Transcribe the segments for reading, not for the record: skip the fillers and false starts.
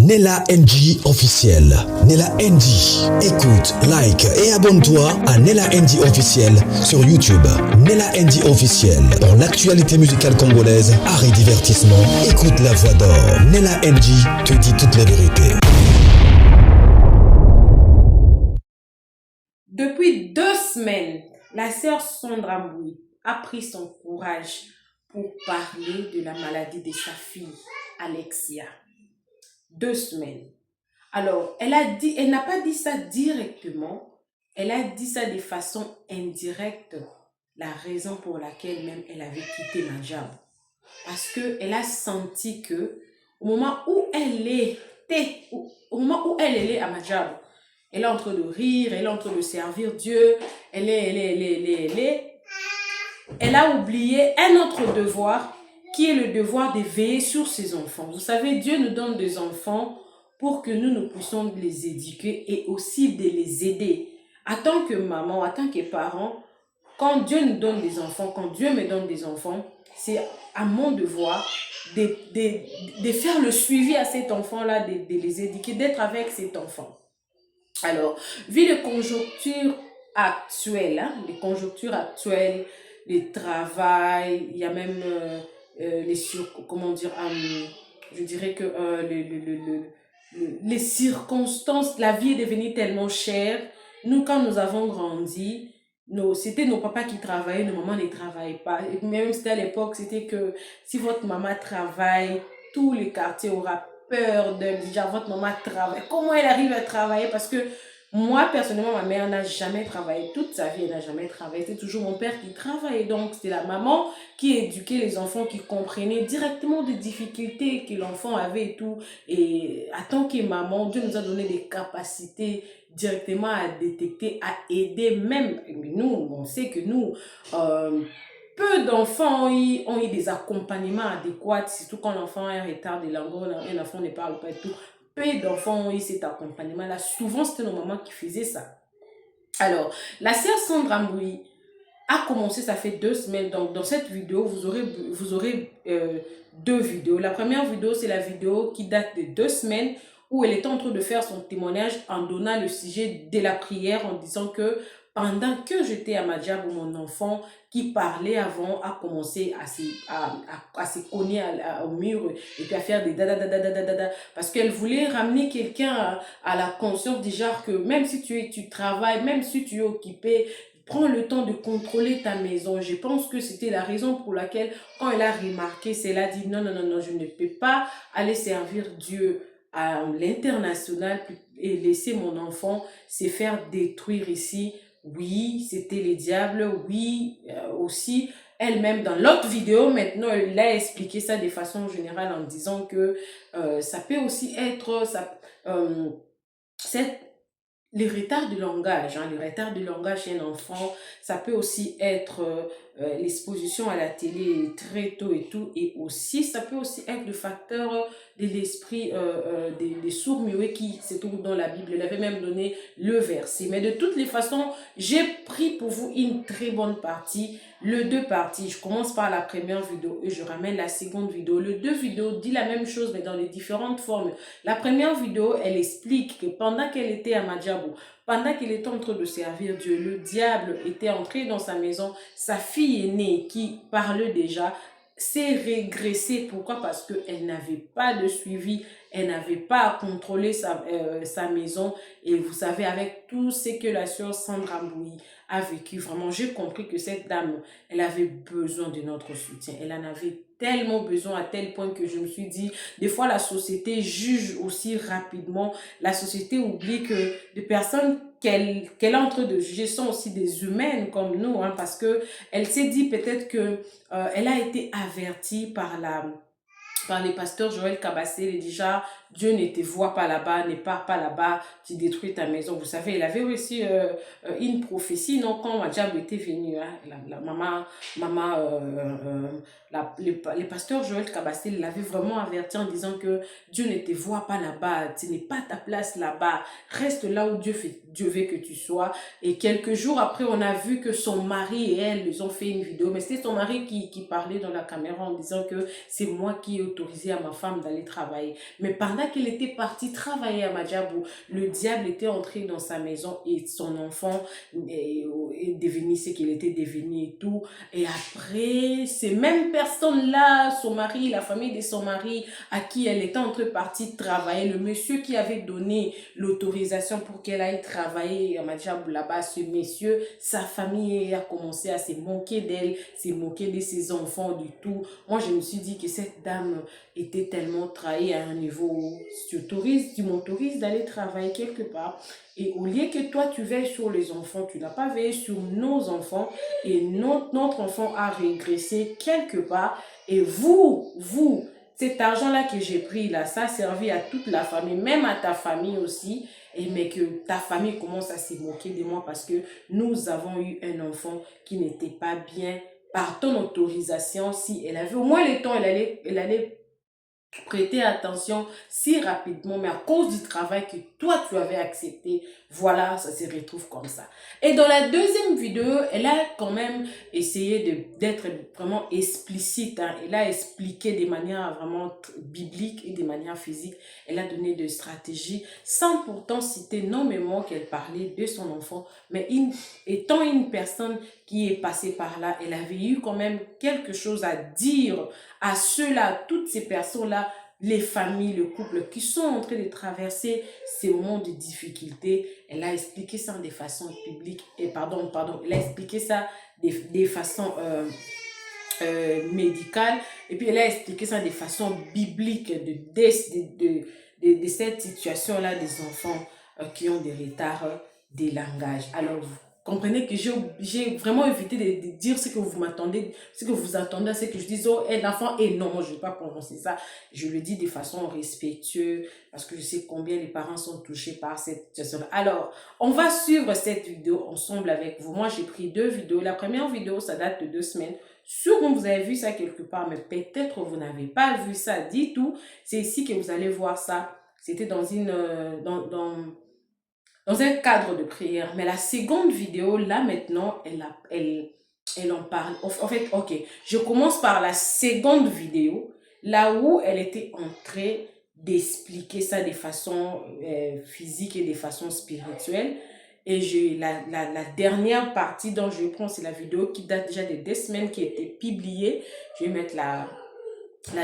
Nella NG officiel. Nella NG. Écoute, like et abonne-toi à Nella NG officiel sur YouTube. Nella NG officiel. Pour l'actualité musicale congolaise, art et divertissement, écoute la voix d'or. Nella NG te dit toute la vérité. Depuis 2 semaines, la sœur Sandra Mbui a pris son courage pour parler de la maladie de sa fille, Alexia. 2 semaines. Alors, elle n'a pas dit ça directement, elle a dit ça de façon indirecte, la raison pour laquelle même elle avait quitté Madjab. Parce qu'elle a senti que au moment où elle est à Madjab, elle est en train de rire, elle est en train de servir Dieu, elle a oublié un autre devoir qui est le devoir de veiller sur ses enfants. Vous savez, Dieu nous donne des enfants pour que nous puissions les éduquer et aussi de les aider. En tant que maman, en tant que parent, quand Dieu nous donne des enfants, quand Dieu me donne des enfants, c'est à mon devoir de faire le suivi à cet enfant-là, de les éduquer, d'être avec cet enfant. Alors, vu les conjonctures actuelles, les travail, il y a même je dirais que les circonstances, la vie est devenue tellement chère. Nous, quand nous avons grandi, c'était nos papas qui travaillaient, nos mamans ne travaillaient pas. Et même c'était à l'époque, c'était que si votre maman travaille, tous les quartiers auront peur de déjà votre maman travaille. Comment elle arrive à travailler? Parce que moi, personnellement, ma mère n'a jamais travaillé. Toute sa vie, elle n'a jamais travaillé. C'est toujours mon père qui travaillait. Donc, c'était la maman qui éduquait les enfants, qui comprenait directement des difficultés que l'enfant avait et tout. Et en tant que maman, Dieu nous a donné des capacités directement à détecter, à aider même. Mais nous, on sait que nous, peu d'enfants ont eu des accompagnements adéquats, surtout quand l'enfant a un retard de langue, un enfant ne parle pas et tout. Peu d'enfants ont eu cet accompagnement-là. Souvent, c'était nos mamans qui faisaient ça. Alors, la sœur Sandra Mbui a commencé, ça fait 2 semaines. Donc, dans cette vidéo, vous aurez 2 vidéos. La première vidéo, c'est la vidéo qui date de 2 semaines où elle était en train de faire son témoignage en donnant le sujet de la prière, en disant que pendant que j'étais à Madjab, mon enfant qui parlait avant a commencé à se cogner au mur et puis à faire des da parce qu'elle voulait ramener quelqu'un à la conscience du genre que même si tu travailles, même si tu es occupé, prends le temps de contrôler ta maison. Je pense que c'était la raison pour laquelle, quand elle a remarqué, elle a dit non, je ne peux pas aller servir Dieu à l'international et laisser mon enfant se faire détruire ici. Oui, c'était les diables, oui, aussi. Elle-même, dans l'autre vidéo, maintenant, elle a expliqué ça de façon générale en disant que ça peut aussi être les retards de langage, les retards de langage chez un enfant, ça peut aussi être l'exposition à la télé très tôt et tout, et aussi, ça peut aussi être le facteur de l'esprit des sourds-muets qui se trouve dans la Bible. Elle avait même donné le verset. Mais de toutes les façons, j'ai pris pour vous une très bonne partie, les 2 parties. Je commence par la première vidéo et je ramène la seconde vidéo. Les 2 vidéos disent la même chose, mais dans les différentes formes. La première vidéo, elle explique que pendant qu'elle était à Madjabou, pendant qu'elle était en train de servir Dieu, le diable était entré dans sa maison. Sa fille aînée, qui parlait déjà, s'est régressée. Pourquoi? Parce qu'elle n'avait pas de suivi, elle n'avait pas à contrôler sa maison. Et vous savez, avec tout ce que la sœur Sandra Mbui a vécu, vraiment, j'ai compris que cette dame, elle avait besoin de notre soutien. Elle en avait tellement besoin à tel point que je me suis dit, des fois la société juge aussi rapidement. La société oublie que des personnes qu'elle est en train de juger sont aussi des humaines comme nous, parce que elle s'est dit peut-être que elle a été avertie par les pasteurs Joël Kabassé, il dit déjà, Dieu ne te voit pas là-bas, ne pars pas là-bas, tu détruis ta maison. Vous savez, il avait reçu une prophétie, non, quand Madjab était venu, les pasteurs Joël Kabassé l'avaient vraiment averti en disant que Dieu ne te voit pas là-bas, tu n'es pas ta place là-bas, reste là où Dieu veut que tu sois. Et quelques jours après, on a vu que son mari et elle, ils ont fait une vidéo, mais c'était son mari qui parlait dans la caméra en disant que c'est moi qui ai autoriser à ma femme d'aller travailler. Mais pendant qu'elle était partie travailler à Madjabou, le diable était entré dans sa maison et son enfant est devenu ce qu'il était devenu et tout. Et après, ces mêmes personnes-là, son mari, la famille de son mari, à qui elle était en train de partir travailler, le monsieur qui avait donné l'autorisation pour qu'elle aille travailler à Madjabou là-bas, ce monsieur, sa famille a commencé à se moquer d'elle, se moquer de ses enfants du tout. Moi, je me suis dit que cette dame était tellement trahie à un niveau où tu m'autorises d'aller travailler quelque part. Et au lieu que toi, tu veilles sur les enfants, tu n'as pas veillé sur nos enfants et notre enfant a régressé quelque part. Et vous, cet argent-là que j'ai pris là, ça a servi à toute la famille, même à ta famille aussi. Et mais que ta famille commence à se moquer de moi parce que nous avons eu un enfant qui n'était pas bien. Par ton autorisation, si elle avait au moins le temps, elle allait prêter attention si rapidement, mais à cause du travail que toi tu avais accepté, voilà, ça se retrouve comme ça. Et dans la deuxième vidéo, elle a quand même essayé d'être vraiment explicite, hein. Elle a expliqué de manière vraiment biblique et de manière physique. Elle a donné des stratégies sans pourtant citer nommément qu'elle parlait de son enfant, mais étant une personne qui est passée par là, elle avait eu quand même quelque chose à dire à ceux-là, toutes ces personnes-là, les familles, le couple qui sont en train de traverser ces moments de difficulté. Elle a expliqué ça de façon publique, et elle a expliqué ça de façon médicale, et puis elle a expliqué ça de façon biblique de cette situation-là des enfants qui ont des retards de langage. Alors, vous comprenez que j'ai vraiment évité de dire ce que vous m'attendez, ce que vous attendez, c'est que je dise, oh, un enfant, et non, moi je ne vais pas prononcer ça. Je le dis de façon respectueuse, parce que je sais combien les parents sont touchés par cette situation-là. Alors, on va suivre cette vidéo ensemble avec vous. Moi, j'ai pris 2 vidéos. La première vidéo, ça date de 2 semaines. Sûrement, vous avez vu ça quelque part, mais peut-être vous n'avez pas vu ça du tout. C'est ici que vous allez voir ça. C'était dans dans un cadre de prière. Mais la seconde vidéo, là maintenant, elle en parle. En fait, ok, je commence par la seconde vidéo, là où elle était en train d'expliquer ça de façon physique et de façon spirituelle. Et la dernière partie dont je prends, c'est la vidéo qui date déjà de 2 semaines, qui a été publiée. Je vais mettre la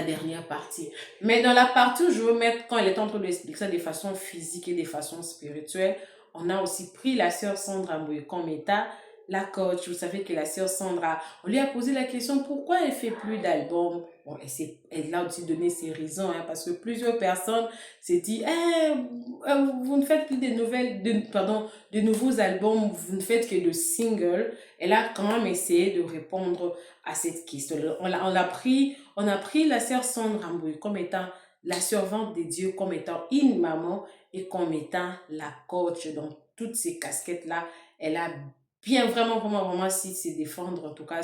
dernière partie. Mais dans la partie où je veux mettre, quand elle est en train d'expliquer ça de façon physique et de façon spirituelle, on a aussi pris la sœur Sandra Mbouye comme état, la coach. Vous savez que la sœur Sandra, on lui a posé la question pourquoi elle fait plus d'albums. Bon, elle a aussi donné ses raisons, hein, parce que plusieurs personnes s'est dit, vous ne faites plus de nouveaux albums, vous ne faites que de singles. Elle a quand même essayé de répondre à cette question. On a pris la sœur Sandra Mbouye comme étant la servante de Dieu, comme étant une maman et comme étant la coach. Dans toutes ces casquettes-là, elle a bien vraiment su se défendre. En tout cas,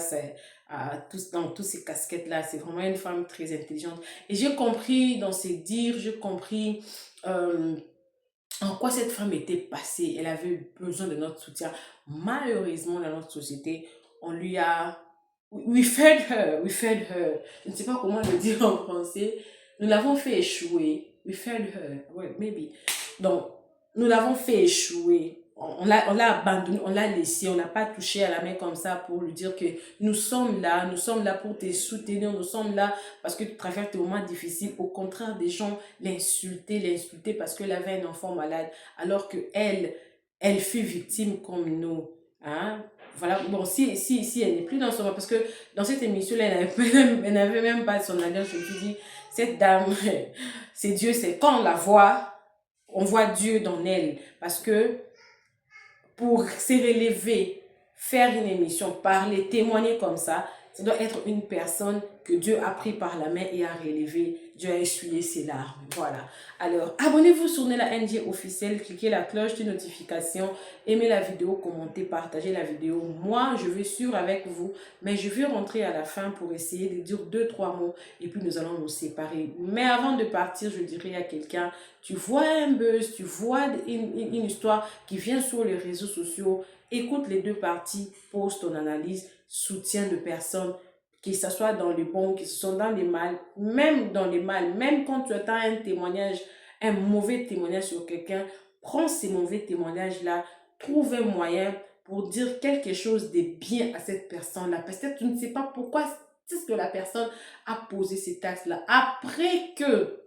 dans toutes ces casquettes-là, c'est vraiment une femme très intelligente. Et j'ai compris dans ses dires, j'ai compris en quoi cette femme était passée. Elle avait besoin de notre soutien. Malheureusement, dans notre société, on lui a... We fed her. Je ne sais pas comment le dire en français. Nous l'avons fait échouer. We fed her. Ouais, maybe. Donc, nous l'avons fait échouer. On l'a abandonné, on l'a laissé, on n'a pas touché à la main comme ça pour lui dire que nous sommes là pour te soutenir, nous sommes là parce que tu traverses des moments difficiles. Au contraire, des gens l'insulter parce qu'elle avait un enfant malade, alors que elle fut victime comme nous. Hein? Voilà, bon, si elle n'est plus dans son... Parce que dans cette émission-là, elle n'avait même pas son alliance. Je me suis dit, cette dame, c'est Dieu, c'est quand on la voit, on voit Dieu dans elle. Parce que pour se relever, faire une émission, parler, témoigner comme ça doit être une personne que Dieu a pris par la main et a relevé. Dieu a essuyé ses larmes. Voilà. Alors, abonnez-vous sur Nella NG officiel, cliquez la cloche de notification, aimez la vidéo, commentez, partagez la vidéo. Moi, je vais suivre avec vous, mais je vais rentrer à la fin pour essayer de dire 2-3 mots et puis nous allons nous séparer. Mais avant de partir, je dirais à quelqu'un, tu vois un buzz, tu vois une histoire qui vient sur les réseaux sociaux, écoute les 2 parties, pose ton analyse, soutien de personnes que ce soit dans le bon, que ce soit dans le mal, même dans le mal, même quand tu attends un témoignage, un mauvais témoignage sur quelqu'un, prends ces mauvais témoignages-là, trouve un moyen pour dire quelque chose de bien à cette personne-là. Parce que tu ne sais pas pourquoi c'est ce que la personne a posé ces taxes-là. Après que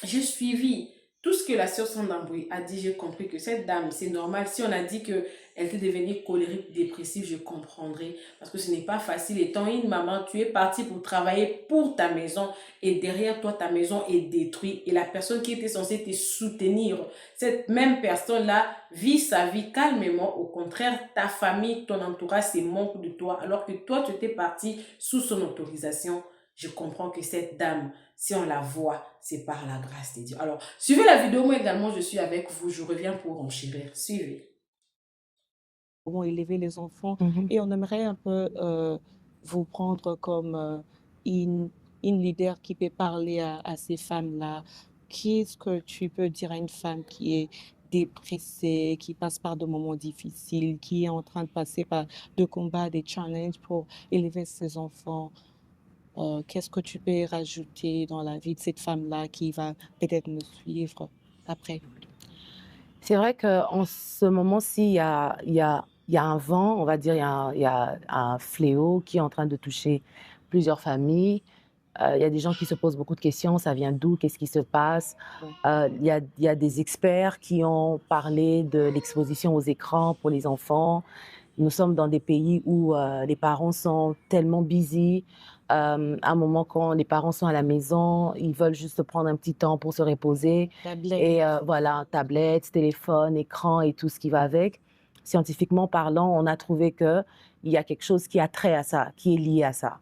j'ai suivi tout ce que la sœur Sandambouy a dit, j'ai compris que cette dame, c'est normal. Si on a dit qu'elle était devenue colérique, dépressive, je comprendrai. Parce que ce n'est pas facile. Étant une maman, tu es partie pour travailler pour ta maison et derrière toi, ta maison est détruite. Et la personne qui était censée te soutenir, cette même personne-là, vit sa vie calmement. Au contraire, ta famille, ton entourage se moque de toi alors que toi, tu étais partie sous son autorisation. Je comprends que cette dame, si on la voit, c'est par la grâce de Dieu. Alors, suivez la vidéo, moi également, je suis avec vous. Je reviens pour enchérir. Suivez. Comment élever les enfants. Mhm. Et on aimerait un peu vous prendre comme une leader qui peut parler à ces femmes-là. Qu'est-ce que tu peux dire à une femme qui est dépressée, qui passe par de moments difficiles, qui est en train de passer par des combats, des challenges pour élever ses enfants? Qu'est-ce que tu peux rajouter dans la vie de cette femme-là qui va peut-être nous suivre après? C'est vrai qu'en ce moment-ci, il y a un vent, on va dire, il y a un fléau qui est en train de toucher plusieurs familles. Il y a des gens qui se posent beaucoup de questions, ça vient d'où, qu'est-ce qui se passe? Il y a des experts qui ont parlé de l'exposition aux écrans pour les enfants. Nous sommes dans des pays où les parents sont tellement busy. À un moment, quand les parents sont à la maison, ils veulent juste prendre un petit temps pour se reposer. Tablette. Et voilà, tablette, téléphone, écran et tout ce qui va avec. Scientifiquement parlant, on a trouvé qu'il y a quelque chose qui a trait à ça, qui est lié à ça.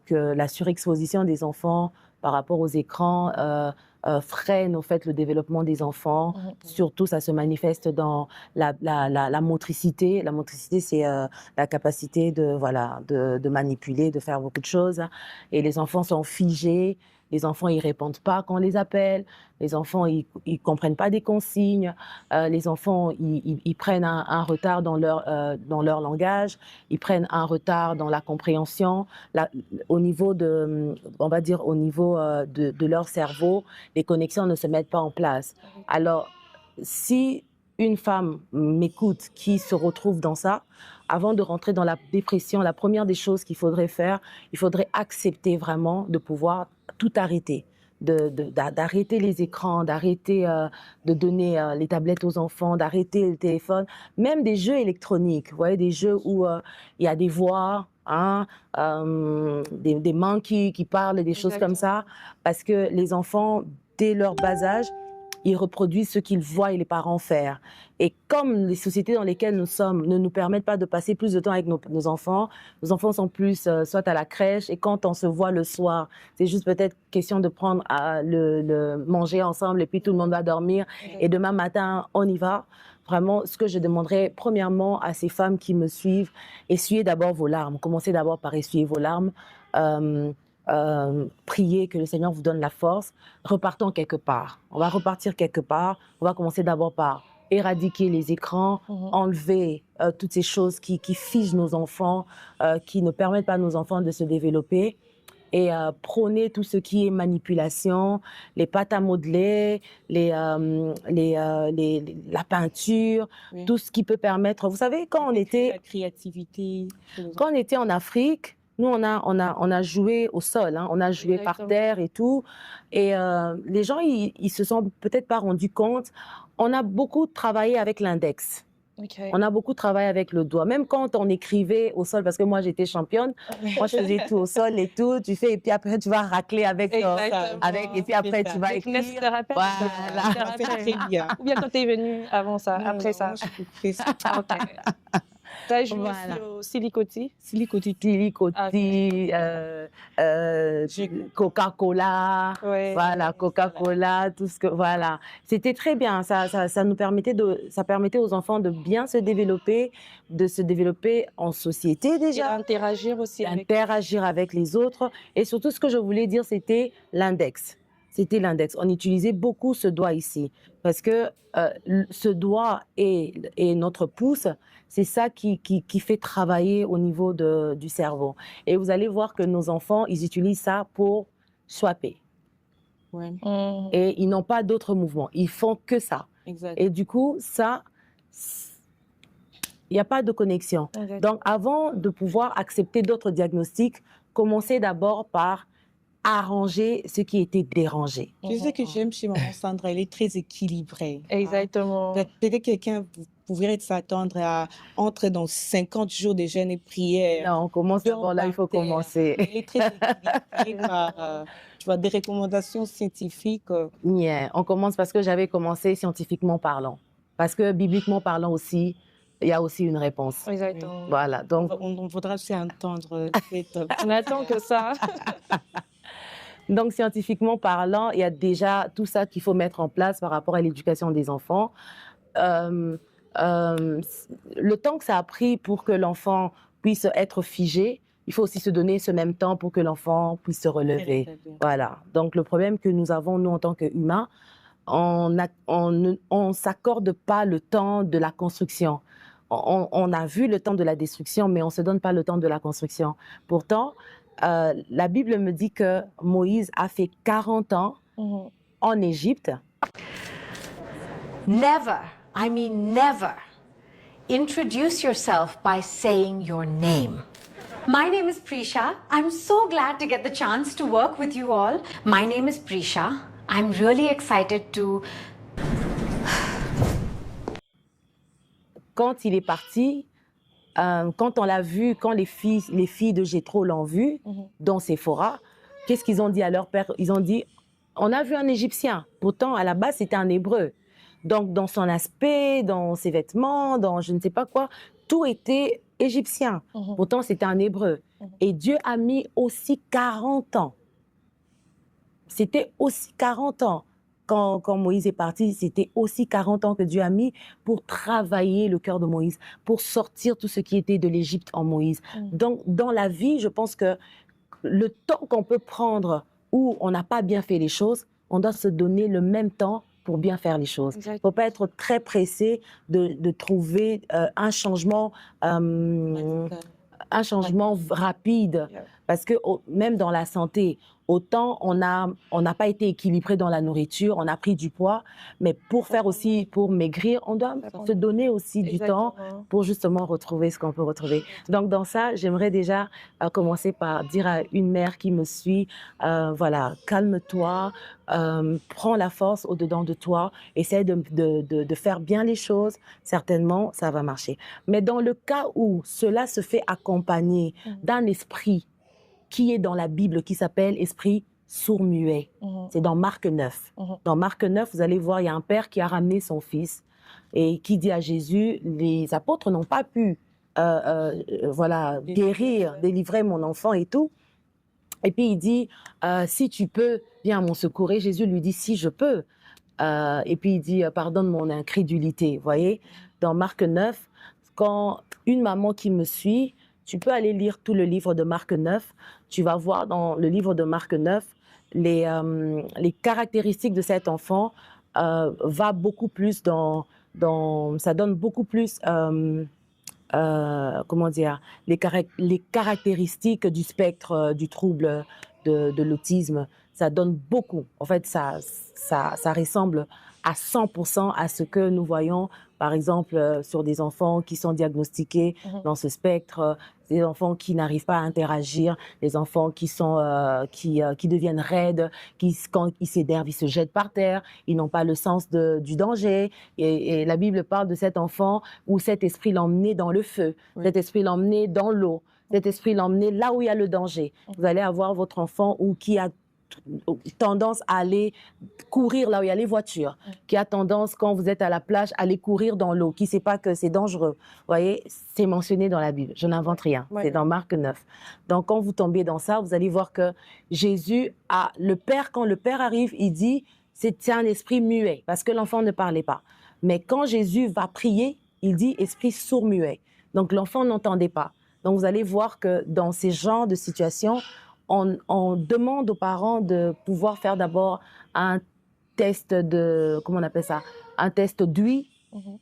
Que la surexposition des enfants par rapport aux écrans freine au fait le développement des enfants. Surtout, ça se manifeste dans la motricité. La motricité, c'est la capacité de manipuler, de faire beaucoup de choses. Et les enfants sont figés. Les enfants, ils répondent pas quand on les appelle. Les enfants, ils comprennent pas des consignes. Les enfants, ils prennent un retard dans leur langage. Ils prennent un retard dans la compréhension. Au niveau on va dire, au niveau de leur cerveau, les connexions ne se mettent pas en place. Alors, si une femme m'écoute qui se retrouve dans ça, avant de rentrer dans la dépression, la première des choses qu'il faudrait faire, il faudrait accepter vraiment de pouvoir tout arrêter, d'arrêter les écrans, d'arrêter de donner les tablettes aux enfants, d'arrêter le téléphone, même des jeux électroniques, vous voyez, des jeux où il y a des voix, des mains qui parlent, des choses comme ça, parce que les enfants, dès leur bas âge, ils reproduisent ce qu'ils voient les parents faire. Et comme les sociétés dans lesquelles nous sommes ne nous permettent pas de passer plus de temps avec nos enfants sont plus soit à la crèche, et quand on se voit le soir, c'est juste peut-être question de prendre le manger ensemble et puis tout le monde va dormir. Et demain matin, on y va. Vraiment, ce que je demanderais premièrement à ces femmes qui me suivent, essuyez d'abord vos larmes. Commencez d'abord par essuyer vos larmes. Priez que le Seigneur vous donne la force. Repartons quelque part. On va repartir quelque part. On va commencer d'abord par éradiquer les écrans, enlever toutes ces choses qui figent nos enfants, qui ne permettent pas à nos enfants de se développer, et prôner tout ce qui est manipulation, les pâtes à modeler, la peinture, tout ce qui peut permettre. Vous savez, quand on était La créativité. quand on était en Afrique, nous, on a joué au sol, on a joué par terre et tout. Et les gens, ils se sont peut-être pas rendus compte. On a beaucoup travaillé avec l'index. On a beaucoup travaillé avec le doigt. Même quand on écrivait au sol, parce que moi, j'étais championne, moi, je faisais tout au sol et tout. Tu fais, et puis après, tu vas racler avec, et puis après, tu vas écrire. Je te rappelle. Voilà. Très bien. Ou bien quand tu es venue avant ça, après ça. Ok. Tu as joué Voilà. aussi au Silicoti. Silicoti. Silicoti, Coca-Cola, Ouais. voilà, Coca-Cola, tout ce que, voilà. C'était très bien, ça nous permettait ça permettait aux enfants de bien se développer en société Et déjà, interagir aussi avec. interagir avec les autres. Et surtout, ce que je voulais dire, c'était l'index. C'était l'index. On utilisait beaucoup ce doigt ici parce que ce doigt et notre pouce, c'est ça qui fait travailler au niveau du cerveau. Et vous allez voir que nos enfants, ils utilisent ça pour swapper. Ouais, Et ils n'ont pas d'autres mouvements. Ils font que ça. exact. Et du coup, ça, il n'y a pas de connexion. Exact. Donc, avant de pouvoir accepter d'autres diagnostics, commencez d'abord par arranger ce qui était dérangé. Tu sais que j'aime chez maman Sandra, elle est très équilibrée. Exactement. Peut-être quelqu'un pourrait s'attendre à entrer dans 50 jours de jeûne et prière. Non, on commence d'abord là, il faut commencer. Elle est très équilibrée par tu vois, des recommandations scientifiques. Yeah, on commence parce que j'avais commencé scientifiquement parlant. Parce que bibliquement parlant aussi, il y a aussi une réponse. Exactement. Voilà, donc On voudra aussi entendre cette... On attend que ça. Donc, scientifiquement parlant, il y a déjà tout ça qu'il faut mettre en place par rapport à l'éducation des enfants. Le temps que ça a pris pour que l'enfant puisse être figé, il faut aussi se donner ce même temps pour que l'enfant puisse se relever. Voilà. Donc, le problème que nous avons, nous, en tant qu'humains, on ne s'accorde pas le temps de la construction. On a vu le temps de la destruction, mais on ne se donne pas le temps de la construction. Pourtant, la Bible me dit que Moïse a fait 40 ans en Égypte. Never, I mean never, introduce yourself by saying your name. My name is Prisha. I'm so glad to get the chance to work with you all. My name is Prisha. I'm really excited to... Quand il est parti, quand on l'a vu, quand les filles de Jéthro l'ont vu dans Séphora, qu'est-ce qu'ils ont dit à leur père? Ils ont dit, on a vu un Égyptien. Pourtant, à la base, c'était un Hébreu. Donc, dans son aspect, dans ses vêtements, dans je ne sais pas quoi, tout était égyptien. Pourtant, c'était un Hébreu. Et Dieu a mis aussi 40 ans. C'était aussi 40 ans. Quand Moïse est parti, c'était aussi 40 ans que Dieu a mis pour travailler le cœur de Moïse, pour sortir tout ce qui était de l'Égypte en Moïse. Donc, dans la vie, je pense que le temps qu'on peut prendre où on n'a pas bien fait les choses, on doit se donner le même temps pour bien faire les choses. Il ne faut pas être très pressé de trouver un changement rapide. Parce que même dans la santé, autant on n'a pas été équilibré dans la nourriture, on a pris du poids, mais pour faire aussi, pour maigrir, on doit se donner aussi du temps pour justement retrouver ce qu'on peut retrouver. Donc dans ça, j'aimerais déjà commencer par dire à une mère qui me suit, voilà, calme-toi, prends la force au-dedans de toi, essaie de faire bien les choses, certainement ça va marcher. Mais dans le cas où cela se fait accompagner d'un esprit qui est dans la Bible, qui s'appelle esprit sourd-muet. C'est dans Marc 9. Dans Marc 9, vous allez voir, il y a un père qui a ramené son fils et qui dit à Jésus, les apôtres n'ont pas pu guérir, délivrer mon enfant et tout. Et puis il dit, si tu peux, viens à mon secours. Et Jésus lui dit, si je peux. Et puis il dit, pardonne mon incrédulité. Vous voyez, dans Marc 9, quand une maman qui me suit, tu peux aller lire tout le livre de Marc 9. Tu vas voir dans le livre de Marc 9 les caractéristiques de cet enfant va beaucoup plus ça donne beaucoup plus comment dire les caractéristiques du spectre du trouble de l'autisme. Ça donne beaucoup. En fait, ça ressemble à 100% à ce que nous voyons, par exemple, sur des enfants qui sont diagnostiqués dans ce spectre, des enfants qui n'arrivent pas à interagir, des enfants qui deviennent raides, quand ils s'énervent, ils se jettent par terre, ils n'ont pas le sens du danger. Et la Bible parle de cet enfant où cet esprit l'emmenait dans le feu, cet esprit l'emmenait dans l'eau, cet esprit l'emmenait là où il y a le danger. Vous allez avoir votre enfant qui a tendance à aller courir là où il y a les voitures, qui a tendance, quand vous êtes à la plage, à aller courir dans l'eau, qui ne sait pas que c'est dangereux. Vous voyez, c'est mentionné dans la Bible. Je n'invente rien. C'est dans Marc 9. Donc, quand vous tombez dans ça, vous allez voir que Jésus a le Père, quand le Père arrive, il dit, c'est un esprit muet, parce que l'enfant ne parlait pas. Mais quand Jésus va prier, il dit esprit sourd-muet. Donc, l'enfant n'entendait pas. Donc, vous allez voir que dans ces genres de situations, on demande aux parents de pouvoir faire d'abord un test de, comment on appelle ça, un test d'ouïe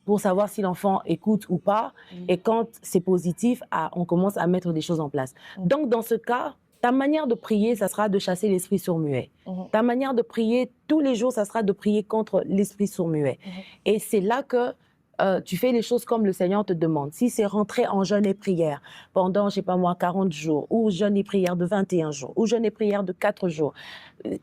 pour savoir si l'enfant écoute ou pas. Et quand c'est positif, on commence à mettre des choses en place. Donc, dans ce cas, ta manière de prier, ça sera de chasser l'esprit sourd-muet. Ta manière de prier tous les jours, ça sera de prier contre l'esprit sourd-muet. Et c'est là que tu fais les choses comme le Seigneur te demande. Si c'est rentrer en jeûne et prière pendant, je sais pas moi, 40 jours, ou jeûne et prière de 21 jours, ou jeûne et prière de 4 jours.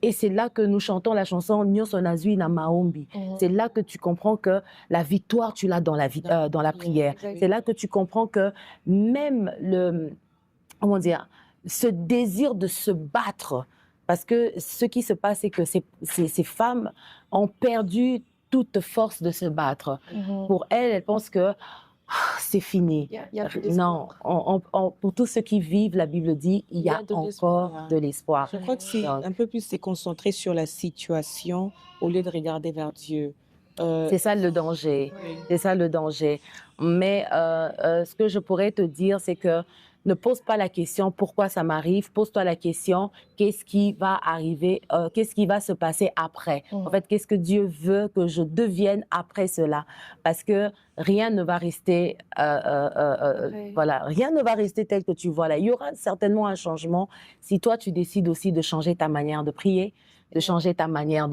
Et c'est là que nous chantons la chanson Nyoso Nazui na Maombi. C'est là que tu comprends que la victoire, tu l'as dans la prière. C'est là que tu comprends que même comment dire, ce désir de se battre, parce que ce qui se passe, c'est que ces femmes ont perdu toute force de se battre. Pour elles pensent que c'est fini. Non, pour tous ceux qui vivent, la Bible dit, il y a encore de l'espoir. Je crois que c'est un peu plus se concentrer sur la situation au lieu de regarder vers Dieu. C'est ça le danger. C'est ça le danger. Mais ce que je pourrais te dire, c'est que ne pose pas la question pourquoi ça m'arrive, pose-toi la question qu'est-ce qui va arriver, qu'est-ce qui va se passer après. En fait, qu'est-ce que Dieu veut que je devienne après cela? Parce que rien ne va rester, voilà, rien ne va rester tel que tu vois là. Il y aura certainement un changement si toi tu décides aussi de changer ta manière de prier, de changer ta manière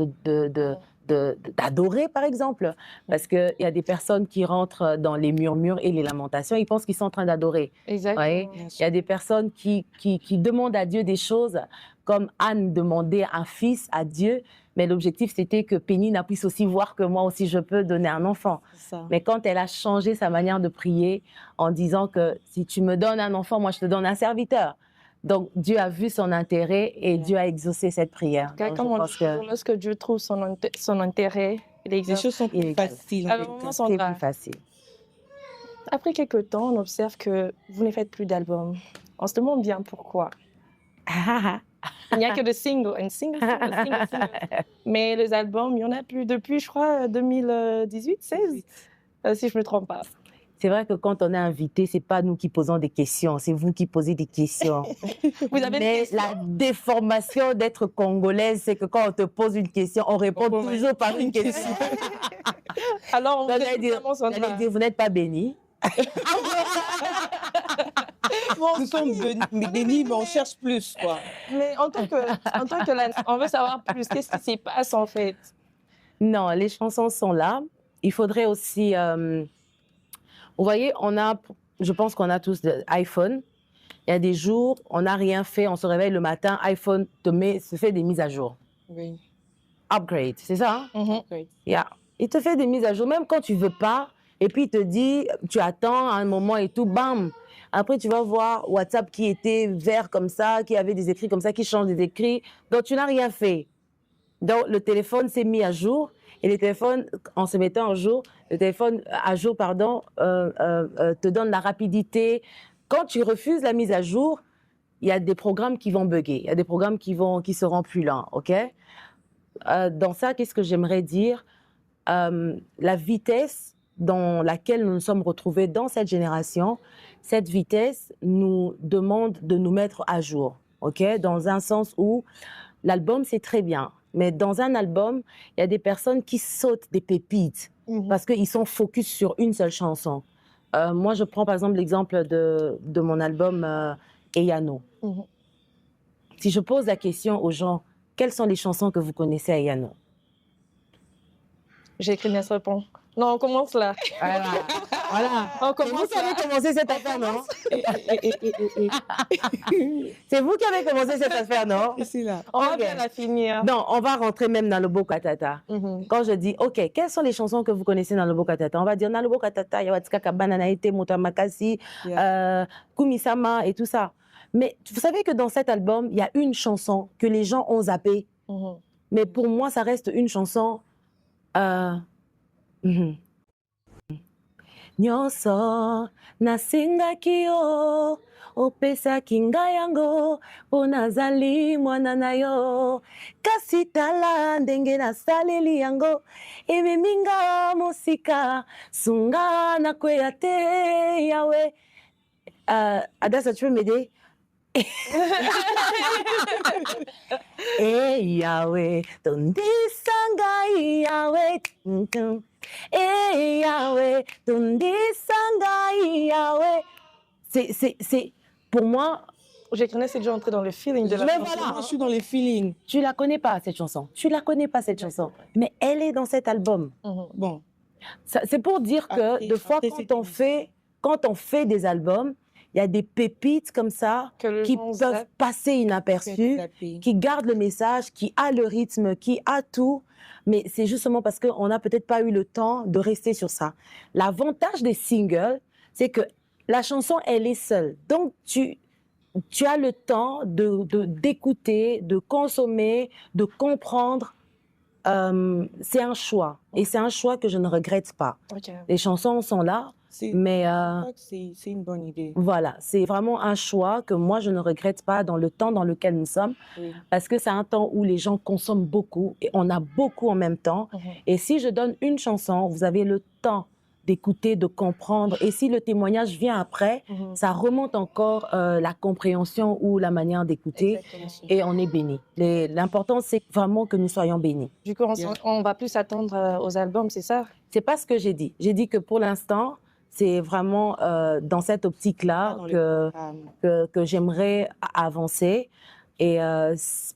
d'adorer, par exemple. Parce qu'il y a des personnes qui rentrent dans les murmures et les lamentations, ils pensent qu'ils sont en train d'adorer. Exactement. Il y a des personnes qui demandent à Dieu des choses, comme Anne demandait un fils à Dieu, mais l'objectif, c'était que Pénina puisse aussi voir que moi aussi, je peux donner un enfant. Mais quand elle a changé sa manière de prier en disant que si tu me donnes un enfant, moi, je te donne un serviteur. Donc, Dieu a vu son intérêt et Dieu a exaucé cette prière. Lorsque Dieu trouve son intérêt, il exauce. Les choses sont plus faciles. C'est plus facile. Après quelques temps, on observe que vous ne faites plus d'albums. On se demande bien pourquoi. Il n'y a que de singles, single. Mais les albums, il n'y en a plus depuis, je crois, 2018, 16, si je ne me trompe pas. C'est vrai que quand on est invité, ce n'est pas nous qui posons des questions, c'est vous qui posez des questions. Mais la déformation d'être congolaise, c'est que quand on te pose une question, on répond toujours par une question. Alors, vous allez dire, vous n'êtes pas béni. Nous sommes bénis, mais on cherche plus, quoi. Mais en tant que on veut savoir plus. Qu'est-ce qui s'y passe, en fait? Non, les chansons sont là. Il faudrait aussi... vous voyez, je pense qu'on a tous des iPhones. Il y a des jours, on n'a rien fait, on se réveille le matin, iPhone se fait des mises à jour. Oui. Upgrade, c'est ça? Yeah. Il te fait des mises à jour, même quand tu ne veux pas. Et puis, il te dit, tu attends un moment et tout, bam. Après, tu vas voir WhatsApp qui était vert comme ça, qui avait des écrits comme ça, qui change des écrits. Donc, tu n'as rien fait. Donc, le téléphone s'est mis à jour. Et le téléphone, en se mettant à jour, te donne la rapidité. Quand tu refuses la mise à jour, il y a des programmes qui vont bugger. Il y a des programmes qui seront plus lents, OK? Dans ça, qu'est-ce que j'aimerais dire? La vitesse dans laquelle nous nous sommes retrouvés dans cette génération, cette vitesse nous demande de nous mettre à jour, OK? Dans un sens où l'album, c'est très bien. Mais dans un album, il y a des personnes qui sautent des pépites parce qu'ils sont focus sur une seule chanson. Moi, je prends par exemple l'exemple de mon album Eyano. Si je pose la question aux gens, quelles sont les chansons que vous connaissez à Eyano? J'ai écrit bien répond. Non, on commence là. Voilà. On commence. C'est vous qui avez commencé cette affaire, non? C'est vous qui avez commencé cette affaire, non? Ici, là. On va bien la finir. Non, on va rentrer même dans le Bokatata. Quand je dis, OK, quelles sont les chansons que vous connaissez dans le Bokatata? On va dire, dans le Bokatata, Yawatika Kabananaïte, Motamakasi, Kumisama et tout ça. Mais vous savez que dans cet album, il y a une chanson que les gens ont zappée. Mais pour moi, ça reste une chanson... Nyoso nasingaki yo opesaki ngai yango mpo nazali mwana na yo kasi tala ndenge nasaleli yango ememi nga mosika sunga nakweya te yawe. Adassa, tu peux m'aider? Eh Yahweh, donde sanga Yahweh, eh Yahweh, donde sanga Yahweh. Pour moi, Je connais, c'est déjà entré dans le feeling de la mais chanson. voilà. Moi, je suis dans les feelings. Tu la connais pas cette chanson, tu la connais pas cette chanson, mais elle est dans cet album. Bon, C'est pour dire que Après- de fois après, c'est quand on fait des albums, il y a des pépites comme ça Que les qui gens peuvent zappent. passer inaperçues, qui gardent le message, qui a le rythme, qui a tout. Mais c'est justement parce qu'on n'a peut-être pas eu le temps de rester sur ça. L'avantage des singles, c'est que la chanson, elle est seule. Donc, tu as le temps d'écouter, de consommer, de comprendre. C'est un choix. Et c'est un choix que je ne regrette pas. Ok. Les chansons sont là, mais je crois que c'est une bonne idée. voilà, c'est vraiment un choix que moi, je ne regrette pas dans le temps dans lequel nous sommes, Oui. parce que c'est un temps où les gens consomment beaucoup et on a beaucoup en même temps. Et si je donne une chanson, vous avez le temps d'écouter, de comprendre. Et si le témoignage vient après, ça remonte encore la compréhension ou la manière d'écouter et on est béni. L'important, c'est vraiment que nous soyons bénis. Du coup, on va plus s'attendre aux albums, c'est ça? C'est pas ce que j'ai dit. J'ai dit que pour l'instant, c'est vraiment dans cette optique-là que j'aimerais avancer. Et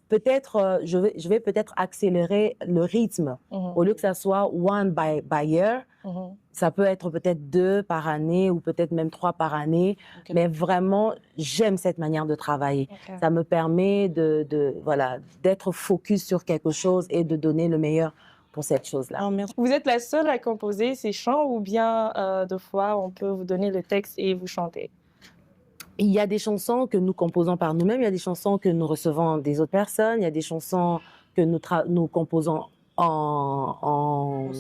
peut-être, je vais peut-être accélérer le rythme. Au lieu que ça soit one by year, ça peut être peut-être 2 par année ou peut-être même 3 par année. Okay. Mais vraiment, j'aime cette manière de travailler. Okay. Ça me permet d'être focus sur quelque chose et de donner le meilleur pour cette chose-là. Vous êtes la seule à composer ces chants ou bien de fois on peut vous donner le texte et vous chanter? Il y a des chansons que nous composons par nous-mêmes, il y a des chansons que nous recevons des autres personnes, il y a des chansons que nous composons ensemble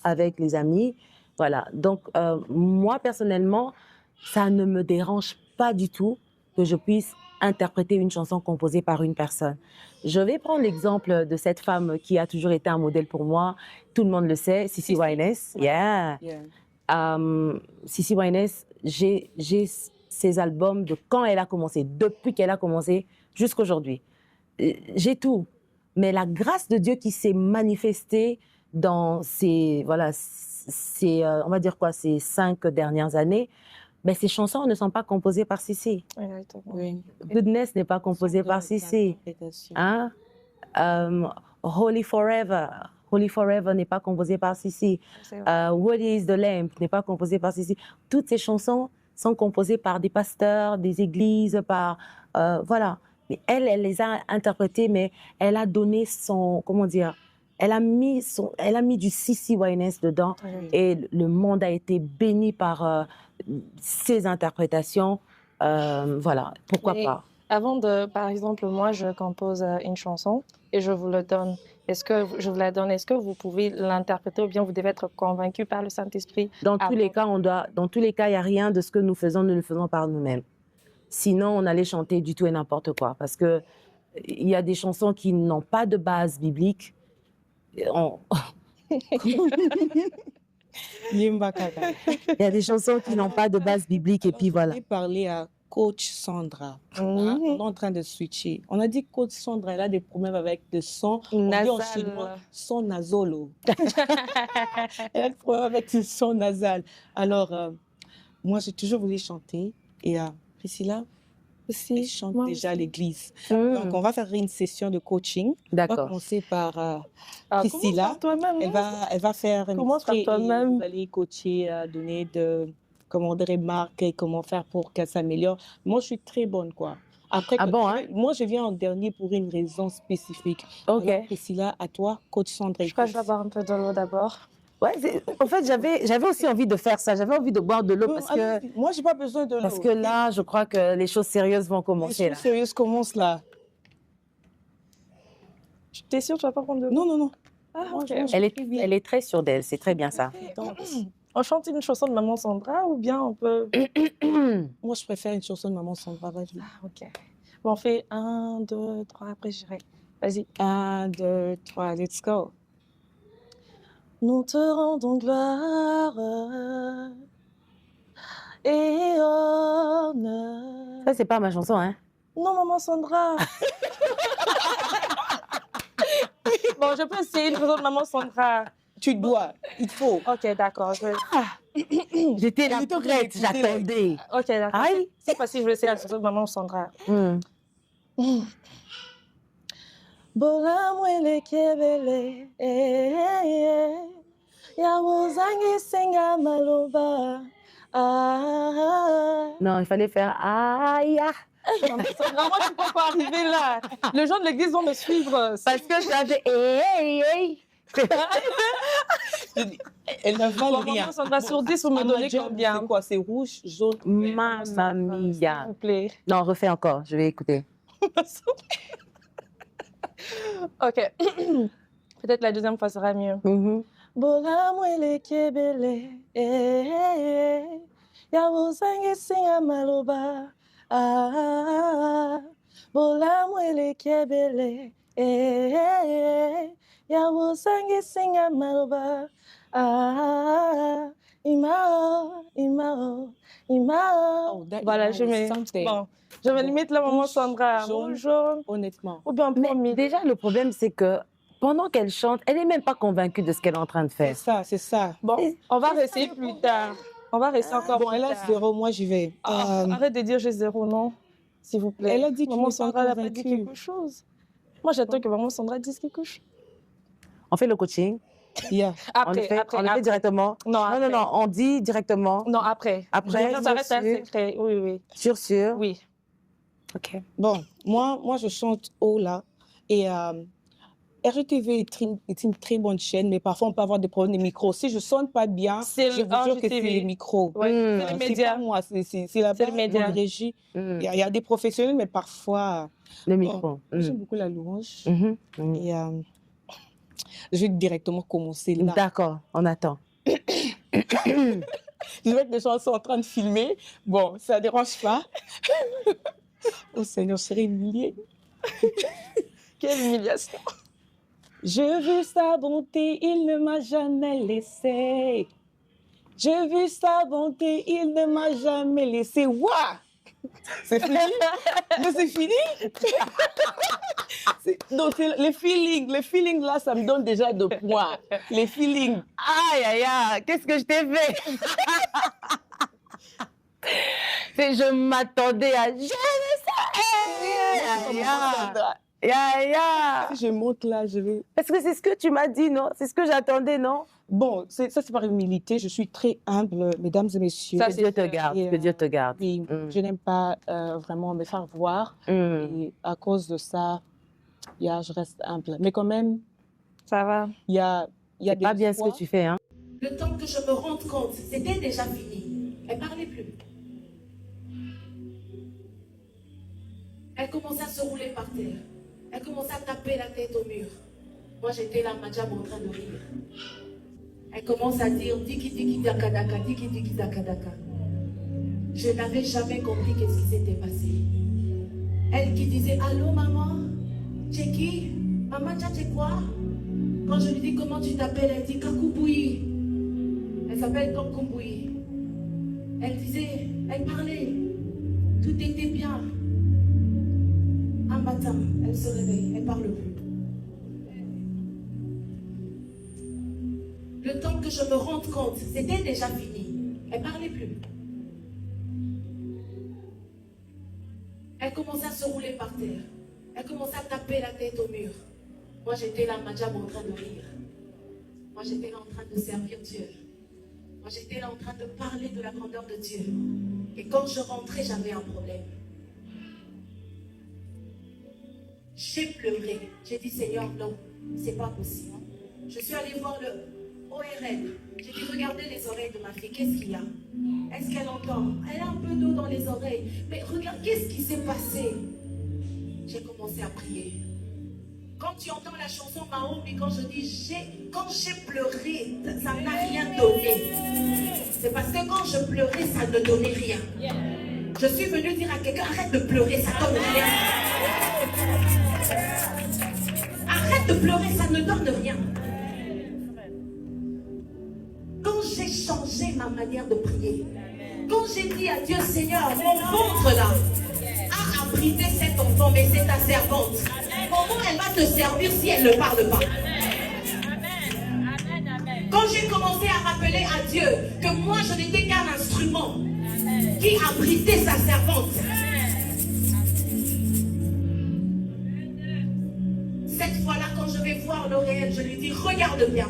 avec les amis. Voilà. Donc, moi, personnellement, ça ne me dérange pas du tout que je puisse interpréter une chanson composée par une personne. Je vais prendre l'exemple de cette femme qui a toujours été un modèle pour moi. Tout le monde le sait, Cissy Winans. Yeah. Cissy Winans, j'ai ses albums de quand elle a commencé, depuis qu'elle a commencé jusqu'à aujourd'hui. J'ai tout. Mais la grâce de Dieu qui s'est manifestée dans ces 5 dernières années, ben, ces chansons ne sont pas composées par Cissy. Oui. Goodness n'est pas composé par Cissy. Hein? Holy Forever n'est pas composé par Cissy. Worthy is the Lamb n'est pas composé par Cissy. Toutes ces chansons sont composées par des pasteurs, des églises, voilà. Mais elle les a interprétées, mais elle a donné elle a mis du Cissy Winans dedans et le monde a été béni par ses interprétations. Voilà, pourquoi pas. Avant par exemple, moi, je compose une chanson et je vous la donne. Est-ce que vous pouvez l'interpréter ou bien vous devez être convaincu par le Saint-Esprit? Dans tous les cas, il n'y a rien de ce que nous faisons, nous le faisons par nous-mêmes. Sinon, on allait chanter du tout et n'importe quoi. Parce qu'il y a des chansons qui n'ont pas de base biblique. Il y a des chansons qui n'ont pas de base biblique et puis voilà. Je vais parler à Coach Sandra. On est en train de switcher. On a dit que Coach Sandra, elle a des problèmes avec le son. Nasal. Son nasolo. Elle a des problèmes avec le son nasal. Alors, moi, j'ai toujours voulu chanter. Et Priscilla aussi chante déjà à l'église. Donc, on va faire une session de coaching. D'accord. On va commencer par Priscilla. Elle va faire une extrait et vous allez coacher, donner des remarques et comment faire pour qu'elle s'améliore. Moi, je suis très bonne, quoi. Après, moi, je viens en dernier pour une raison spécifique. Ok. Alors, Priscilla, à toi, coach Sandra. Je crois que je vais boire un peu de l'eau d'abord. Ouais, en fait, j'avais aussi envie de faire ça. J'avais envie de boire de l'eau parce que... Moi, je n'ai pas besoin de l'eau. Parce que là, je crois que les choses sérieuses vont commencer. Les choses sérieuses commencent là. T'es sûre que tu ne vas pas prendre de l'eau? Non, non, non. Ah, ok. Elle est très sûre d'elle, c'est très bien ça. On chante une chanson de Maman Sandra ou bien on peut... Moi, je préfère une chanson de Maman Sandra. Vas-y. Ah, ok. Bon, on fait 1, 2, 3, après j'irai. Vas-y. 1, 2, 3, let's go. Nous te rendons gloire et honneur. Ça, c'est pas ma chanson, hein? Non, maman Sandra. Bon, je peux essayer une chanson de maman Sandra. Tu dois, il faut. Ok, d'accord. J'étais là Elle était en train prête, d'écouter, là. j'attendais. Ok, d'accord. Aïe. C'est pas si je vais essayer la chanson de maman Sandra. Bola mwele kebele, ya muzangi singa maloba. Non, il fallait faire aïe. Maman Sandra, moi, tu peux pas arriver là. Les gens de l'église vont me suivre. Parce que j'avais hey. Elle ne vale Bon, rien. maman Sandra, sur 10, vous me donnez combien? C'est quoi? C'est rouge, jaune. Mamma S'il mia. vous plaît. Non, refais encore, je vais écouter. Ok. Peut-être la deuxième fois sera mieux. Bola mwele kebele, ya muzangi singa maloba. Bola mwele kebele, ya muzangi singa maloba. Imao. Oh, that Voilà, is je mets. something. Bon, je vais limite la maman Sandra. jaune. Rouge, jaune. Honnêtement. Ou bien Mais promis. déjà, le problème, c'est que pendant qu'elle chante, elle n'est même pas convaincue de ce qu'elle est en train de faire. C'est ça. Bon, on va rester plus tard. On va rester encore Bon, plus elle a tard. 0, moi j'y vais. Arrête de dire j'ai 0, non? S'il vous plaît. Elle a dit que maman tu n'es pas Sandra n'a pas dit convaincue. quelque chose. Moi, j'attends que maman Sandra dise quelque chose. On fait le coaching, Yeah. on le fait directement. Non, après. Non, on dit directement. Non, après. Après, ça reste un sûr. secret. Oui. Sûr. Oui. Ok. Bon, moi je chante haut là. Et RTV est une très bonne chaîne, mais parfois on peut avoir des problèmes de micro. Si je ne sonne pas bien, C'est je vous jure que c'est les micros. Ouais, c'est les C'est médias. pas moi, c'est la C'est les médias. régie. Il y a des professionnels, mais parfois... Le micro. J'aime beaucoup la louange. Mhm. Et je vais directement commencer là. D'accord, on attend. Je vois que les gens sont en train de filmer. Bon, ça ne dérange pas. Oh Seigneur, je serai humiliée. Quelle humiliation. J'ai vu sa bonté, il ne m'a jamais laissé. J'ai vu sa bonté, il ne m'a jamais laissé. Waouh! C'est fini? Mais c'est fini? Donc, les feelings là, ça me donne déjà 2 points. Les feelings. Aïe, qu'est-ce que je t'ai fait? Je m'attendais à... Si je monte là, je vais... Parce que c'est ce que tu m'as dit, non? C'est ce que j'attendais, non? Bon, ça c'est par humilité. Je suis très humble, mesdames et messieurs. Que Dieu te garde, Et, que Dieu te garde. Oui, je n'aime pas vraiment me faire voir. Et à cause de ça, je reste humble. Mais quand même, Ça va. il y a C'est des pas bien ce fois- que tu fais, hein? Le temps que je me rende compte, c'était déjà fini. Elle parlait plus. Elle commençait à se rouler par terre. Elle commençait à taper la tête au mur. Moi, j'étais là, Madjam, en train de rire. Elle commence à dire Diki Diki Daka Daka, Diki Diki Daka Daka. Je n'avais jamais compris qu'est-ce qui s'était passé. Elle qui disait allô maman, c'est qui? Maman, c'est quoi? Quand je lui dis comment tu t'appelles, elle dit Kakouboui. Elle s'appelle Kakouboui. Elle disait, elle parlait, tout était bien. Un matin, elle se réveille, elle parle plus. Le temps que je me rende compte, c'était déjà fini. Elle parlait plus. Elle commençait à se rouler par terre. Elle commençait à taper la tête au mur. Moi, j'étais là, Madjam, en train de rire. Moi, j'étais là en train de servir Dieu. Moi, j'étais là en train de parler de la grandeur de Dieu. Et quand je rentrais, j'avais un problème. J'ai pleuré. J'ai dit, Seigneur, non, c'est pas possible. Je suis allée voir le ORL. J'ai dit, regardez les oreilles de ma fille, qu'est-ce qu'il y a? Est-ce qu'elle entend? Elle a un peu d'eau dans les oreilles. Mais regarde, qu'est-ce qui s'est passé? J'ai commencé à prier. Quand tu entends la chanson Mahomi, quand je dis quand j'ai pleuré, ça n'a rien donné. C'est parce que quand je pleurais, ça ne donnait rien. Je suis venue dire à quelqu'un, arrête de pleurer, ça donne rien. Arrête de pleurer, ça ne donne rien. Quand j'ai changé ma manière de prier, quand j'ai dit à Dieu, Seigneur, mon ventre là, abrité cet enfant, mais c'est ta servante. Comment elle va te servir si elle ne parle pas? Quand j'ai commencé à rappeler à Dieu que moi je n'étais qu'un instrument qui abritait sa servante, cette fois-là, quand je vais voir L'Oréal, je lui dis, regarde bien.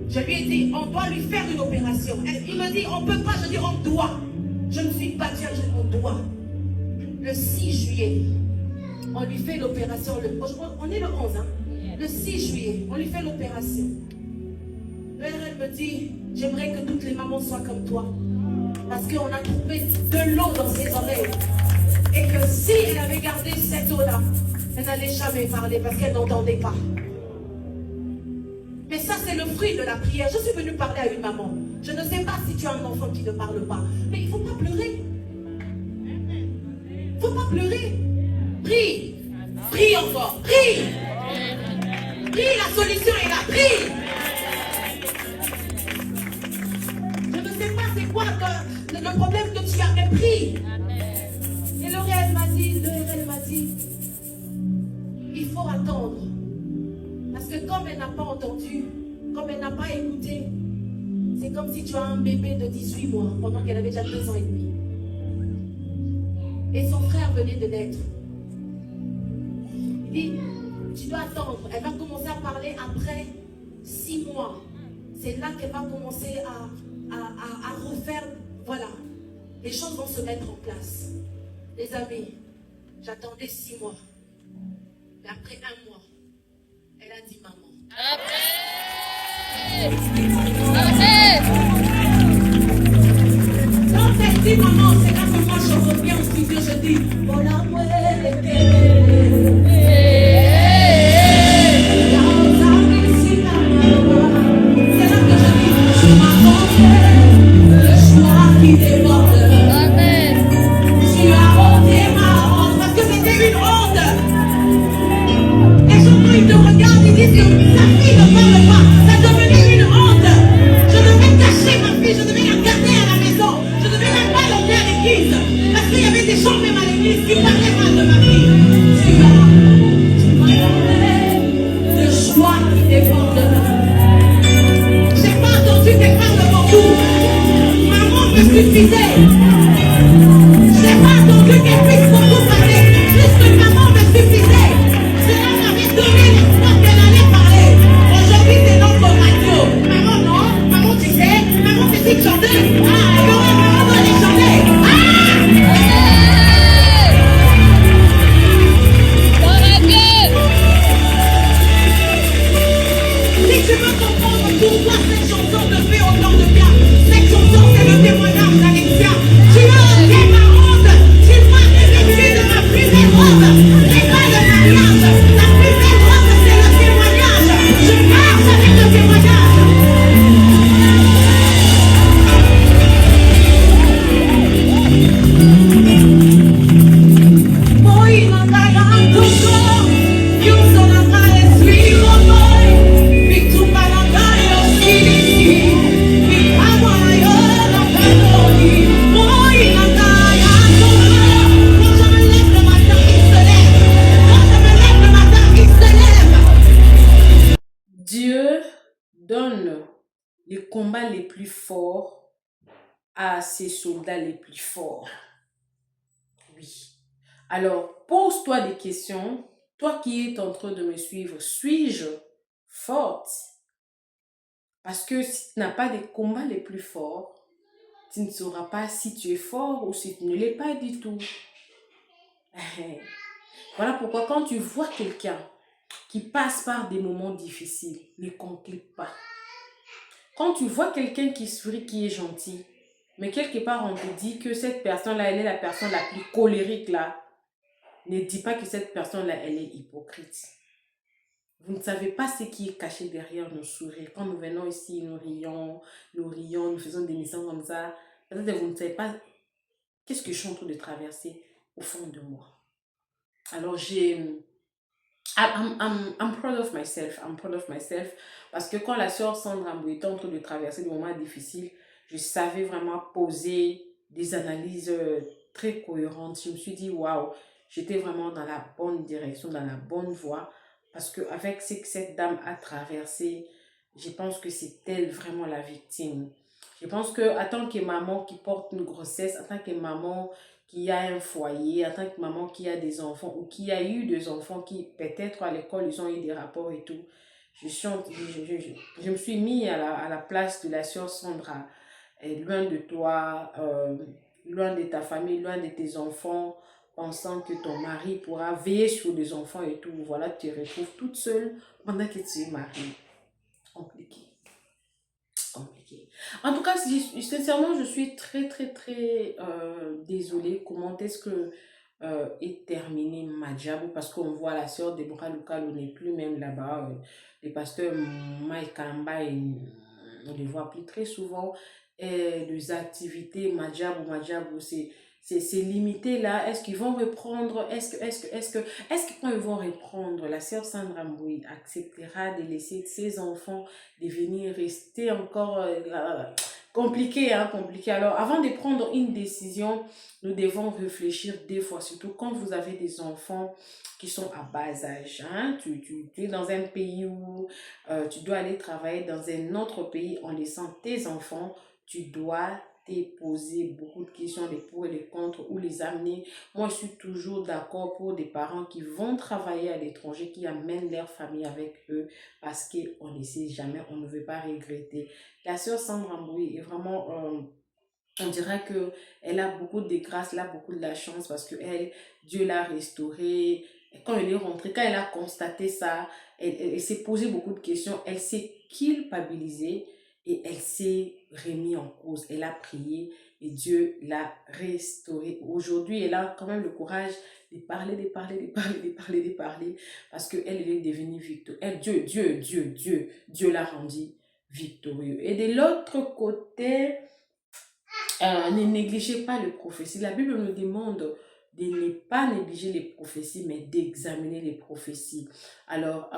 Je lui ai dit, on doit lui faire une opération. Il me dit, on ne peut pas. Je dis, on doit. Je ne suis pas Dieu, on doit. Le 6 juillet, on lui fait l'opération. On est le 11, hein? Le 6 juillet, on lui fait l'opération. L'Oréal me dit, j'aimerais que toutes les mamans soient comme toi. Parce qu'on a trouvé de l'eau dans ses oreilles. Et que si elle avait gardé cette eau-là, elle n'allait jamais parler parce qu'elle n'entendait pas. Mais ça, c'est le fruit de la prière. Je suis venue parler à une maman. Je ne sais pas si tu as un enfant qui ne parle pas. Mais il ne faut pas pleurer. Il ne faut pas pleurer. Prie. Prie encore. Prie. Prie, la solution est là. Prie. Je ne sais pas c'est quoi le problème que tu as, mais prie. Et L'Oréal m'a dit, il faut attendre. Parce que comme elle n'a pas entendu, comme elle n'a pas écouté, c'est comme si tu as un bébé de 18 mois pendant qu'elle avait déjà 2 ans et demi. Et son frère venait de naître. Il dit, tu dois attendre. Elle va commencer à parler après 6 mois. C'est là qu'elle va commencer à refaire. Voilà. Les choses vont se mettre en place. Les amis, j'attendais 6 mois. Et après 1 mois, elle a dit maman. Quand elle dit maman, c'est là que moi je reviens au studio, je dis voilà, c'est là que je dis tu m'as montré le choix qui déborde. Tu as ôté ma honte parce que c'était une honte. Et surtout, ils te regardent et disent que sa fille ne parle pas. Ça devenait une honte. Je devais cacher ma fille, je devais la garder à la maison. Je devais même pas l'emmener à l'église. Parce qu'il y avait des gens même à l'église qui parlaient mal de ma fille. Tu m'as donné le choix qui dépend de moi. J'ai pas entendu tes frères devant vous. Maman me suffisait. J'ai pas entendu qu'elle puisse beaucoup parler. Juste que maman me suffisait. Cela m'avait donné l'espoir qu'elle allait parler. Aujourd'hui, c'est notre radio. Maman, non. Maman, tu sais. Maman, c'est une chanteuse. Ah, non, maman doit les chanter. Si tu veux comprendre pourquoi cette chanson te fait autant de bien, cette chanson, c'est le témoignage d'Alexia. Tu as ôté ma honte. Tu m'as revêtu de ma plus belle robe. C'est pas le mariage. La plus belle robe, c'est le témoignage. Je marche avec le témoignage. Moi, nanga yantuko, yuso nanga eswiro boy, bitupa nanga yosilisi, bikawa yo nakanoni. Moi, nanga yantuko, quand je me lève le matin, il se lève. Quand je me lève le matin, il se lève. Dieu donne les combats les plus forts à ses soldats les plus forts. Oui. Alors, pose-toi des questions. Toi qui es en train de me suivre, suis-je forte? Parce que si tu n'as pas des combats les plus forts, tu ne sauras pas si tu es fort ou si tu ne l'es pas du tout. Voilà pourquoi quand tu vois quelqu'un qui passe par des moments difficiles, ne complique pas. Quand tu vois quelqu'un qui sourit, qui est gentil, mais quelque part on te dit que cette personne-là, elle est la personne la plus colérique là, ne dis pas que cette personne-là, elle est hypocrite. Vous ne savez pas ce qui est caché derrière nos sourires. Quand nous venons ici, nous rions, nous faisons des missions comme ça. Peut-être que vous ne savez pas qu'est-ce que je suis en train de traverser au fond de moi. Alors I'm proud of myself. I'm proud of myself. Parce que quand la sœur Sandra Mbou était en train de traverser des moments difficiles, je savais vraiment poser des analyses très cohérente. Je me suis dit, waouh, j'étais vraiment dans la bonne direction, dans la bonne voie. Parce qu'avec ce que cette dame a traversé, je pense que c'est elle vraiment la victime. Je pense qu'en tant que maman qui porte une grossesse, en tant que maman qui a un foyer, en tant que maman qui a des enfants ou qui a eu des enfants qui peut-être à l'école, ils ont eu des rapports et tout, je me suis mis à la place de la sœur Sandra. Et loin de toi, loin de ta famille, loin de tes enfants, pensant que ton mari pourra veiller sur les enfants et tout. Voilà, tu te retrouves toute seule pendant que tu es mariée. Compliqué. Compliqué. En tout cas, sincèrement, je suis très désolée. Comment est-ce que est terminé Madjabou? Parce qu'on voit la sœur Deborah Loukalo n'est plus même là-bas. Les pasteurs Mike Kalamba, on ne les voit plus très souvent. Et les activités Madjabou, c'est limité là. Est-ce qu'ils vont reprendre? Est-ce que quand ils vont reprendre, la sœur Sandra Mboui acceptera de laisser ses enfants de venir rester encore compliqué, hein, compliqué. Alors, avant de prendre une décision, nous devons réfléchir deux fois, surtout quand vous avez des enfants qui sont à bas âge. Hein. Tu es dans un pays où tu dois aller travailler dans un autre pays en laissant tes enfants. Tu dois te poser beaucoup de questions, les pour et les contre, ou les amener. Moi, je suis toujours d'accord pour des parents qui vont travailler à l'étranger, qui amènent leur famille avec eux, parce qu'on ne sait jamais, on ne veut pas regretter. La sœur Sandra Mboui est vraiment, on dirait qu'elle a beaucoup de grâce, elle a beaucoup de la chance, parce que Dieu l'a restaurée. Quand elle est rentrée, quand elle a constaté ça, elle s'est posé beaucoup de questions, elle s'est culpabilisée, et elle s'est remise en cause. Elle a prié et Dieu l'a restaurée. Aujourd'hui, elle a quand même le courage de parler. Parce qu'elle est devenue victorieuse. Dieu l'a rendue victorieuse. Et de l'autre côté, ne négligez pas les prophéties. La Bible nous demande de ne pas négliger les prophéties, mais d'examiner les prophéties. Alors,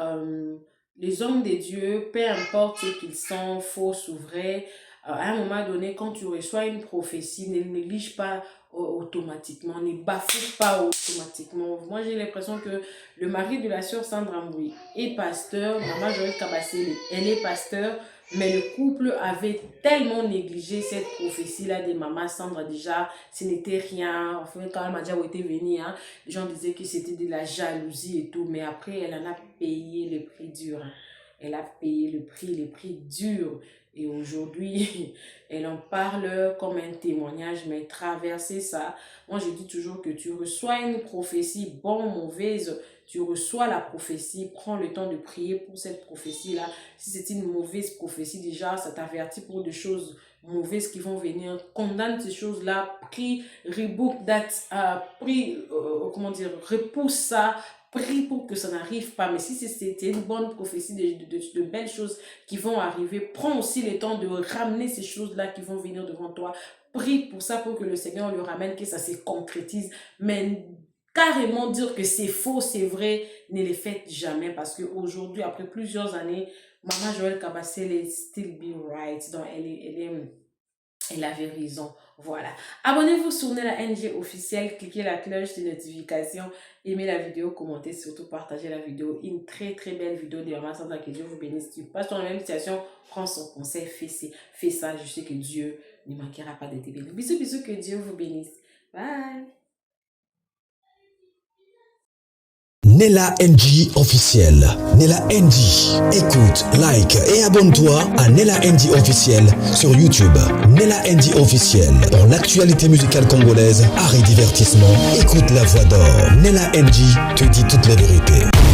les hommes de Dieu, peu importe ce qu'ils sont, faux ou vrais, à un moment donné, quand tu reçois une prophétie, ne néglige pas automatiquement, ne bafoue pas automatiquement. Moi, j'ai l'impression que le mari de la sœur Sandra Mboui est pasteur, Maman Joël Kabassé, elle est pasteur, mais le couple avait tellement négligé cette prophétie-là de Maman Sandra. Déjà, ce n'était rien. Enfin, quand Madjabou était venue, hein, les gens disaient que c'était de la jalousie et tout. Mais après, elle en a payé le prix dur. Hein. Elle a payé le prix dur. Et aujourd'hui, elle en parle comme un témoignage, mais traverser ça. Moi, je dis toujours que tu reçois une prophétie, bonne, mauvaise, tu reçois la prophétie, prends le temps de prier pour cette prophétie-là. Si c'est une mauvaise prophétie, déjà, ça t'avertit pour des choses mauvaises qui vont venir. Condamne ces choses-là, prie, rebook that, repousse ça, prie pour que ça n'arrive pas. Mais si c'était une bonne prophétie, de belles choses qui vont arriver, prends aussi le temps de ramener ces choses-là qui vont venir devant toi. Prie pour ça, pour que le Seigneur le ramène, que ça se concrétise. Mais carrément dire que c'est faux, c'est vrai, ne les faites jamais. Parce qu'aujourd'hui, après plusieurs années, Maman Joël Kabassé, elle est still be right. Donc, elle avait raison. Voilà. Abonnez-vous sur Nella NG officiel, cliquez la cloche de notification, aimez la vidéo, commentez, surtout partagez la vidéo. Une très belle vidéo de Maman Sandra, que Dieu vous bénisse. Si tu passes dans la même situation, prends son conseil, fais ça. Je sais que Dieu ne manquera pas de te bénir. Bisous, que Dieu vous bénisse. Bye. Nella NG officiel. Nella NG. Écoute, like et abonne-toi à Nella NG officiel sur YouTube. Nella NG officiel. Pour l'actualité musicale congolaise, art et divertissement, écoute la voix d'or. Nella NG te dit toutes les vérités.